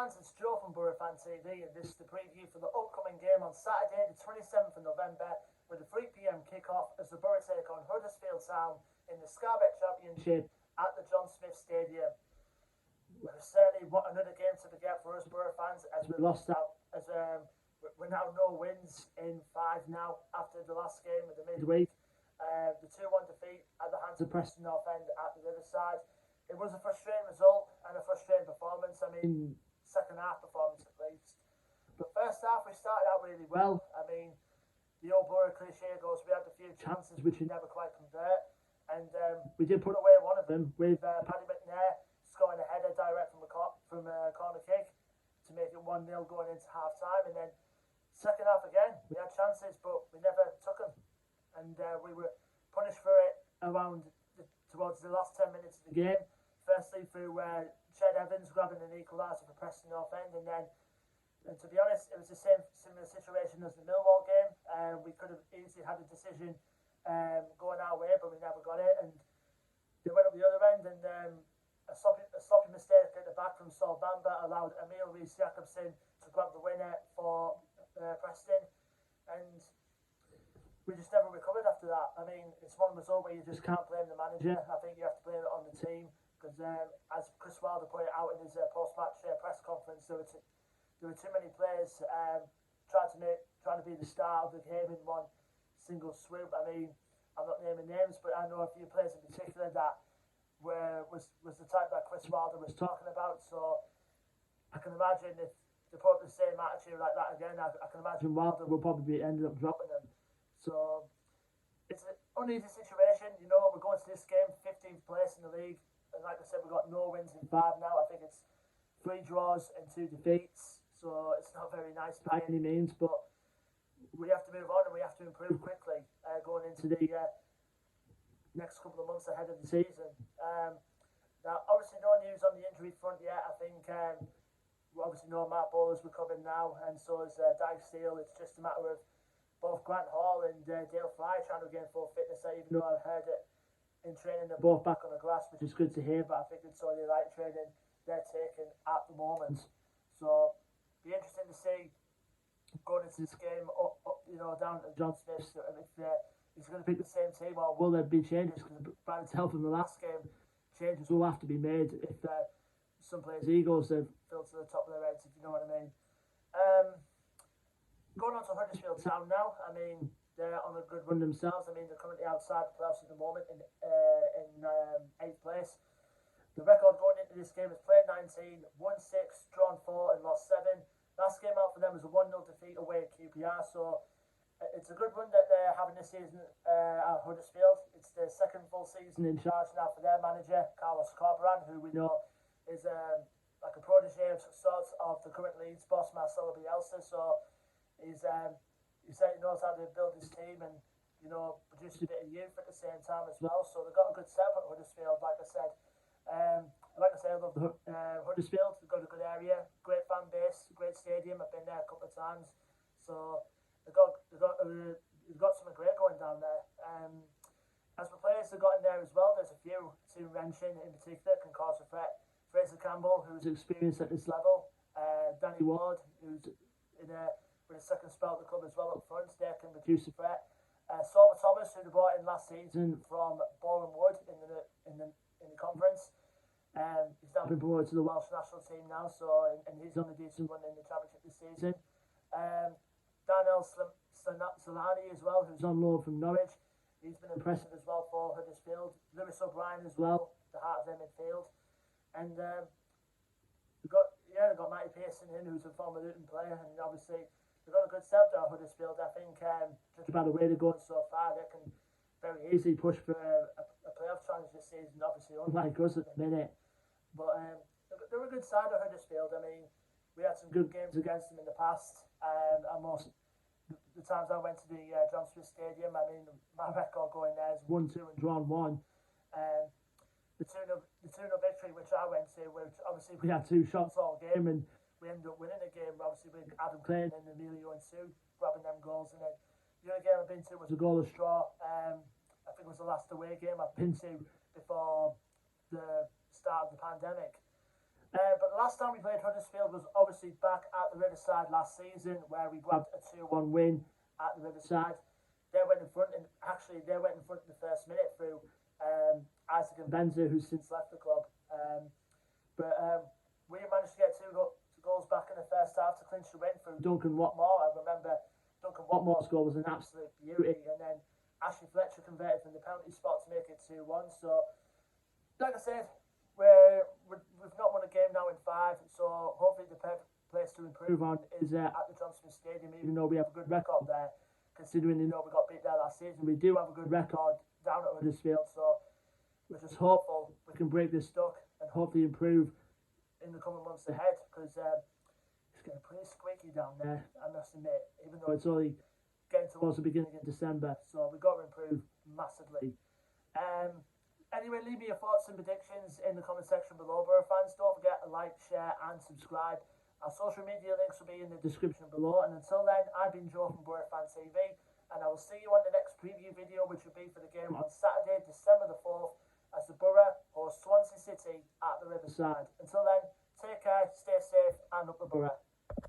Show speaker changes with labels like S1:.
S1: fans, it's Joe from Boro Fan TV, and this is the preview for the upcoming game on Saturday, the 27th of November, with a 3 p.m. kick-off as the Boro take on Huddersfield Town in the Scarbet Championship at the John Smith Stadium. We're certainly another game to forget for us Boro fans, as we lost out, as we're now no wins in 5 now after the last game of the midweek. The 2-1 defeat at the hands of Preston North End at the Riverside. It was a frustrating result and a frustrating performance. I mean, second half performance at least. But first half, we started out really well. I mean, the old Boro cliche goes, we had a few chances which we never quite convert. And we did put away one of them with Paddy McNair scoring a header direct from a corner kick to make it 1-0 going into half time. And then second half again, we had chances, but we never took them. And we were punished for it towards the last 10 minutes of the game. Firstly, through Ched Evans grabbing an equaliser for Preston North End, and then, to be honest, it was the similar situation as the Millwall game. We could have easily had a decision going our way, but we never got it, and they went up the other end, and a sloppy mistake at the back from Saul Bamba allowed Emil Rees-Jacobson to grab the winner for Preston, and we just never recovered after that. I mean, it's one result where you just can't blame the manager. I think you have to blame it on the team. Because as Chris Wilder pointed out in his post-match press conference, there were too many players trying to be the star of the game in one single swoop. I mean, I'm not naming names, but I know a few players in particular that was the type that Chris Wilder was talking about. So I can imagine if they put up the same attitude like that again, I can imagine Wilder will probably ended up dropping them. So it's an uneasy situation. You know, we're going to this game 15th place in the league. And like I said, we've got no wins in 5 now. I think it's 3 draws and 2 defeats. So it's not very nice by any means. But we have to move on and we have to improve quickly going into the next couple of months ahead of the season. Now, obviously, no news on the injury front yet. I think we obviously know Matt Bowler's recovering now, and so is Dyke Steele. It's just a matter of both Grant Hall and Dale Fry trying to regain full fitness, even though I've heard it in training, they're both back on the grass, which is good to hear, but I think it's only light training they're taking at the moment. So, be interesting to see going into this game, down at John Smith's, if he's going to pick the same team, or will there be changes? Because by the tell from the last game, changes will have to be made if some players' egos have filled to the top of their heads, if you know what I mean. Going on to Huddersfield Town now, I mean, they're on a good run themselves. I mean, they're currently outside the playoffs at the moment in 8th place. The record going into this game is played 19, won 6, drawn 4 and lost 7. Last game out for them was a 1-0 defeat away at QPR. So it's a good run that they're having this season at Huddersfield. It's their second full season in charge now for their manager, Carlos Corberán, who we know is like a protege of sorts of the current Leeds boss, Marcelo Bielsa. So he certainly knows how to build his team and, produce a bit of youth at the same time as well. So they've got a good setup at Huddersfield, like I said. I love Huddersfield. They've got a good area, great fan base, great stadium. I've been there a couple of times. So they've got something great going down there. As for players they've got in there as well, there's a few to mention in particular can cause a threat. Fraser Campbell, who's experienced at this level. Danny Ward, who's with a second spell at the club as well up front, they can reduce the threat. Sorba Thomas, who they brought in last season from Boreham Wood in the conference. He's now been promoted to the Welsh national team now, so and he's on a decent run in the championship this season. Darnell Solani as well, who's on loan from Norwich. He's been impressive as well for Huddersfield. Lewis O'Brien as well, the heart of their midfield. And they've got Matty Pearson in, who's a former Luton player, and obviously they've got a good setup there at Huddersfield. I think just about the way they're going so far, they can very easily push for a playoff challenge this season, obviously unlike us at the minute. But they're a good side of Huddersfield. I mean, we had some good games against them in the past. And most the times I went to the John Smith Stadium, I mean, my record going there is 1-2 and drawn 1. The 2-0 victory which I went to, which obviously we had 2 shots all game, and we ended up winning the game, obviously with Adam Clayton and Emilio and Sue grabbing them goals. And then the other game I've been to was a goalless draw. I think it was the last away game I've been to before the start of the pandemic. But the last time we played Huddersfield was obviously back at the Riverside last season, where we grabbed a 2-1 win at the Riverside. They went in front, and actually they went in front in the first minute through Isaac and Benza, who's since left the club. But we managed to get two goals back in the first half to clinch the win through Duncan Watmore. I remember Duncan Watmore's goal was an absolute beauty, and then Ashley Fletcher converted from the penalty spot to make it 2-1. So, like I said, we've not won a game now in 5, so hopefully the perfect place to improve on is at the Johnston Stadium, even though we have a good record there. Considering we got beat there last season, we do have a good record down at Huddersfield, so we're just hopeful we can break this duck and hopefully improve in the coming months ahead, because it's getting pretty squeaky down there, I must admit, even though it's only getting towards the beginning of December, so we've got to improve massively. Anyway, leave me your thoughts and predictions in the comment section below, Boro fans. Don't forget to like, share and subscribe. Our social media links will be in the description below, and until then, I've been Joe from Boro Fan TV, and I will see you on the next preview video, which will be for the game on Saturday, December the 4th, as the Boro host Swansea City at the Riverside. Until then, take care, stay safe, and up the Boro.